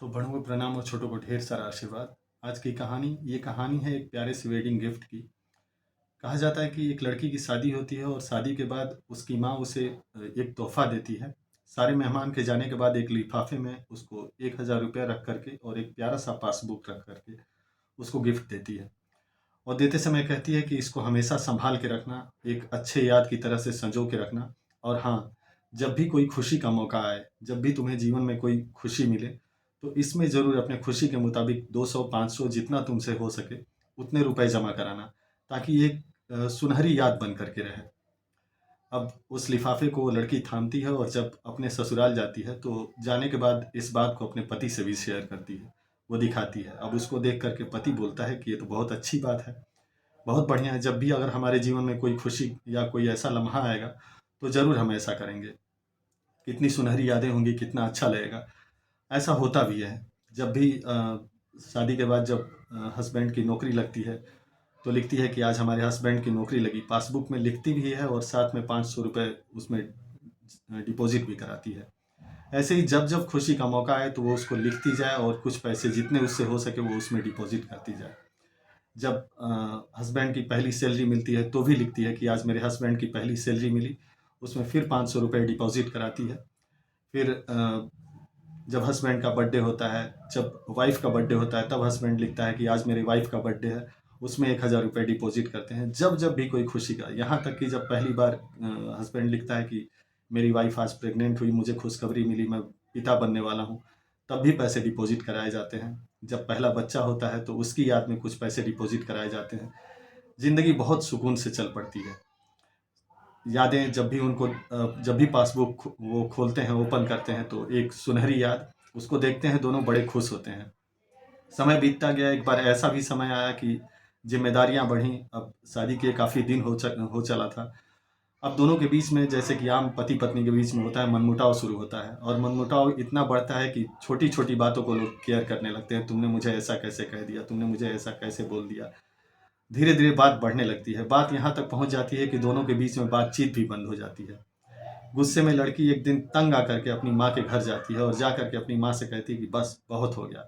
तो बड़ों को प्रणाम और छोटों को ढेर सारा आशीर्वाद। आज की कहानी ये कहानी है एक प्यारे से वेडिंग गिफ्ट की। कहा जाता है कि एक लड़की की शादी होती है और शादी के बाद उसकी माँ उसे एक तोहफा देती है। सारे मेहमान के जाने के बाद एक लिफाफे में उसको 1000 रुपया रख करके और एक प्यारा सा पासबुक रख करके उसको गिफ्ट देती है। और देते समय कहती है कि इसको हमेशा संभाल के रखना, एक अच्छे याद की तरह से संजो के रखना। और हाँ, जब भी कोई खुशी का मौका आए, जब भी तुम्हें जीवन में कोई खुशी मिले, तो इसमें ज़रूर अपने खुशी के मुताबिक 200 500 जितना तुमसे हो सके उतने रुपए जमा कराना, ताकि एक सुनहरी याद बन करके रहे। अब उस लिफाफे को वो लड़की थामती है और जब अपने ससुराल जाती है तो जाने के बाद इस बात को अपने पति से भी शेयर करती है। वो दिखाती है। अब उसको देख करके पति बोलता है कि ये तो बहुत अच्छी बात है, बहुत बढ़िया है। जब भी अगर हमारे जीवन में कोई खुशी या कोई ऐसा लम्हा आएगा तो ज़रूर हम ऐसा करेंगे। कितनी सुनहरी यादें होंगी, कितना अच्छा लगेगा। ऐसा होता भी है। जब भी शादी के बाद जब हस्बैंड की नौकरी लगती है तो लिखती है कि आज हमारे हस्बैंड की नौकरी लगी, पासबुक में लिखती भी है और साथ में 500 रुपये उसमें डिपॉजिट भी कराती है। ऐसे ही जब जब खुशी का मौका आए तो वो उसको लिखती जाए और कुछ पैसे जितने उससे हो सके वो उसमें डिपॉजिट करती जाए। जब हस्बैंड की पहली सैलरी मिलती है तो भी लिखती है कि आज मेरे हस्बैंड की पहली सैलरी मिली, उसमें फिर 500 रुपये डिपॉजिट कराती है। फिर जब हस्बैंड का बर्थडे होता है, जब वाइफ़ का बर्थडे होता है, तब हस्बैंड लिखता है कि आज मेरी वाइफ़ का बर्थडे है, उसमें 1000 रुपये डिपॉजिट करते हैं। जब जब भी कोई खुशी का, यहाँ तक कि जब पहली बार हस्बैंड लिखता है कि मेरी वाइफ़ आज प्रेग्नेंट हुई, मुझे खुशखबरी मिली, मैं पिता बनने वाला हूँ, तब भी पैसे डिपॉजिट कराए जाते हैं। जब पहला बच्चा होता है तो उसकी याद में कुछ पैसे डिपॉजिट कराए जाते हैं। ज़िंदगी बहुत सुकून से चल पड़ती है। यादें जब भी उनको जब भी पासबुक वो खोलते हैं, ओपन करते हैं तो एक सुनहरी याद, उसको देखते हैं दोनों बड़े खुश होते हैं। समय बीतता गया, एक बार ऐसा भी समय आया कि ज़िम्मेदारियाँ बढ़ीं। अब शादी के काफ़ी दिन हो चला था। अब दोनों के बीच में, जैसे कि आम पति-पत्नी के बीच में होता है, मनमुटाव शुरू होता है और मनमुटाव इतना बढ़ता है कि छोटी-छोटी बातों को लोग केयर करने लगते हैं। तुमने मुझे ऐसा कैसे कह दिया? तुमने मुझे ऐसा कैसे बोल दिया? धीरे-धीरे बात बढ़ने लगती है। बात यहाँ तक पहुँच जाती है कि दोनों के बीच में बातचीत भी बंद हो जाती है। गुस्से में लड़की एक दिन तंग आकर के अपनी माँ के घर जाती है और जा कर के अपनी माँ से कहती है कि बस बहुत हो गया।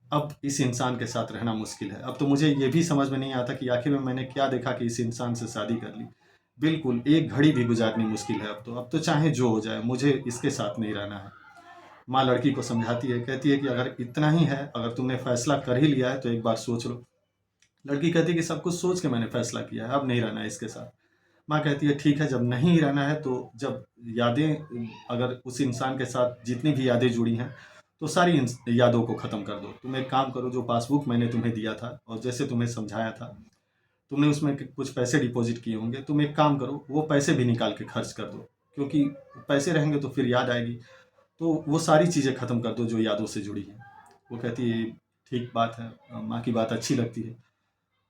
अब इस इंसान के साथ रहना मुश्किल है। अब तो मुझे ये भी समझ में नहीं आता कि आखिर में मैंने क्या देखा कि इस इंसान से शादी कर ली। बिल्कुल, एक घड़ी भी गुज़ारनी मुश्किल है अब तो। अब तो चाहे जो हो जाए, मुझे इसके साथ नहीं रहना है। माँ लड़की को समझाती है, कहती है कि अगर इतना ही है, अगर तुमने फैसला कर ही लिया है तो एक बार सोच लो। लड़की कहती है कि सब कुछ सोच के मैंने फैसला किया है, अब नहीं रहना है इसके साथ। माँ कहती है ठीक है, जब नहीं रहना है तो जब यादें, अगर उस इंसान के साथ जितनी भी यादें जुड़ी हैं तो सारी यादों को ख़त्म कर दो। तुम एक काम करो, जो पासबुक मैंने तुम्हें दिया था और जैसे तुम्हें समझाया था, तुमने उसमें कुछ पैसे डिपॉजिट किए होंगे, तुम एक काम करो, वो पैसे भी निकाल के खर्च कर दो, क्योंकि पैसे रहेंगे तो फिर याद आएगी। तो वो सारी चीज़ें ख़त्म कर दो जो यादों से जुड़ी हैं। वो कहती है ठीक बात है, माँ की बात अच्छी लगती है।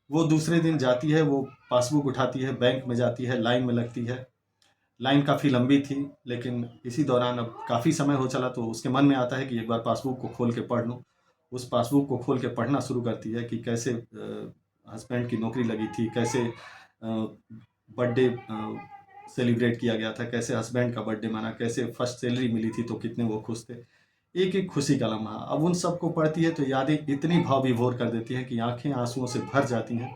वो दूसरे दिन जाती है, वो पासबुक उठाती है, बैंक में जाती है, लाइन में लगती है। लाइन काफ़ी लंबी थी, लेकिन इसी दौरान अब काफ़ी समय हो चला तो उसके मन में आता है कि एक बार पासबुक को खोल के पढ़ लूँ। उस पासबुक को खोल के पढ़ना शुरू करती है कि कैसे हस्बैंड की नौकरी लगी थी, कैसे बर्थडे सेलिब्रेट किया गया था, कैसे हस्बैंड का बर्थडे मना, कैसे फर्स्ट सैलरी मिली थी तो कितने वो खुश थे। एक-एक खुशी का लम्हा। अब उन सबको पढ़ती है तो यादें इतनी भाव विभोर कर देती हैं कि आँखें आँसुओं से भर जाती हैं।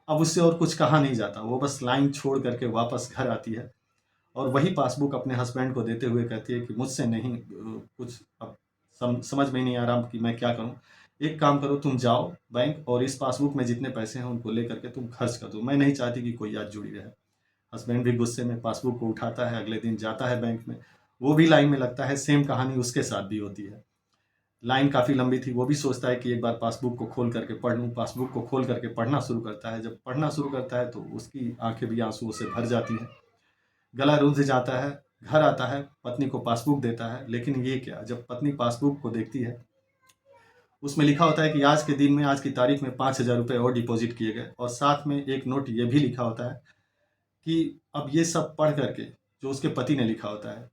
अब उससे और कुछ कहा नहीं जाता। वो बस लाइन छोड़ कर के वापस घर आती है और वही पासबुक अपने हस्बैंड को देते हुए कहती है कि मुझसे नहीं, कुछ अब समझ में नहीं आ रहा कि मैं क्या करूँ। एक काम करो, तुम जाओ बैंक और इस पासबुक में जितने पैसे हैं उनको लेकर के तुम खर्च कर दो। मैं नहीं चाहती कि कोई याद जुड़ी रहे। हस्बैंड भी गुस्से में पासबुक को उठाता है, अगले दिन जाता है बैंक में। वो भी लाइन में लगता है, सेम कहानी उसके साथ भी होती है। लाइन काफ़ी लंबी थी, वो भी सोचता है कि एक बार पासबुक को खोल करके पढ़ लूँ। पासबुक को खोल करके पढ़ना शुरू करता है। जब पढ़ना शुरू करता है तो उसकी आँखें भी आँसुओं से भर जाती हैं। गला रूंध जाता है, घर आता है, पत्नी को पासबुक देता है, लेकिन ये क्या, जब पत्नी पासबुक को देखती है, उसमें लिखा होता है कि आज के दिन में, आज की तारीख में 5000 रुपये और डिपॉजिट किए गए और साथ में एक नोट ये भी लिखा होता है कि अब ये सब पढ़ करके, जो उसके पति ने लिखा होता है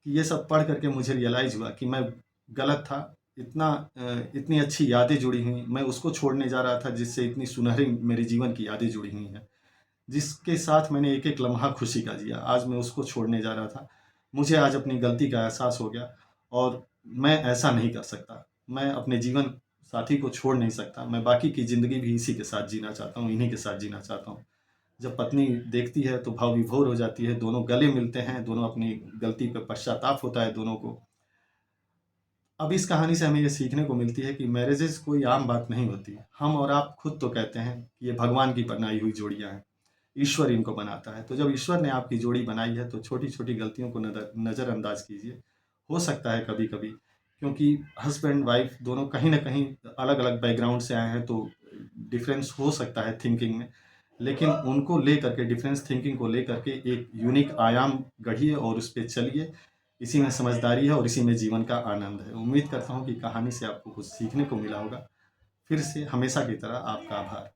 कि ये सब पढ़ करके मुझे रियलाइज़ हुआ कि मैं गलत था। इतनी अच्छी यादें जुड़ी हुई, मैं उसको छोड़ने जा रहा था जिससे इतनी सुनहरी मेरे जीवन की यादें जुड़ी हुई हैं। जिसके साथ मैंने एक-एक लम्हा खुशी का जिया, आज मैं उसको छोड़ने जा रहा था। मुझे आज अपनी गलती का एहसास हो गया और मैं ऐसा नहीं कर सकता। मैं अपने जीवन साथी को छोड़ नहीं सकता, मैं बाकी की ज़िंदगी भी इसी के साथ जीना चाहता हूँ, इन्हीं के साथ जीना चाहता हूँ। जब पत्नी देखती है तो भाव विभोर हो जाती है, दोनों गले मिलते हैं, दोनों अपनी गलती पे पश्चाताप होता है दोनों को। अब इस कहानी से हमें ये सीखने को मिलती है कि मैरिजेज़ कोई आम बात नहीं होती। हम और आप खुद तो कहते हैं कि ये भगवान की बनाई हुई जोड़ियाँ हैं, ईश्वर इनको बनाता है। तो जब ईश्वर ने आपकी जोड़ी बनाई है तो छोटी-छोटी गलतियों को नज़रअंदाज कीजिए। हो सकता है कभी-कभी, क्योंकि हस्बैंड वाइफ दोनों कहीं न कहीं अलग-अलग बैकग्राउंड से आए हैं, तो डिफ़रेंस हो सकता है थिंकिंग में। लेकिन उनको लेकर के, डिफरेंस थिंकिंग को लेकर के एक यूनिक आयाम गढ़िए और उस पे चलिए। इसी में समझदारी है और इसी में जीवन का आनंद है। उम्मीद करता हूँ कि कहानी से आपको कुछ सीखने को मिला होगा। फिर से हमेशा की तरह आपका आभार।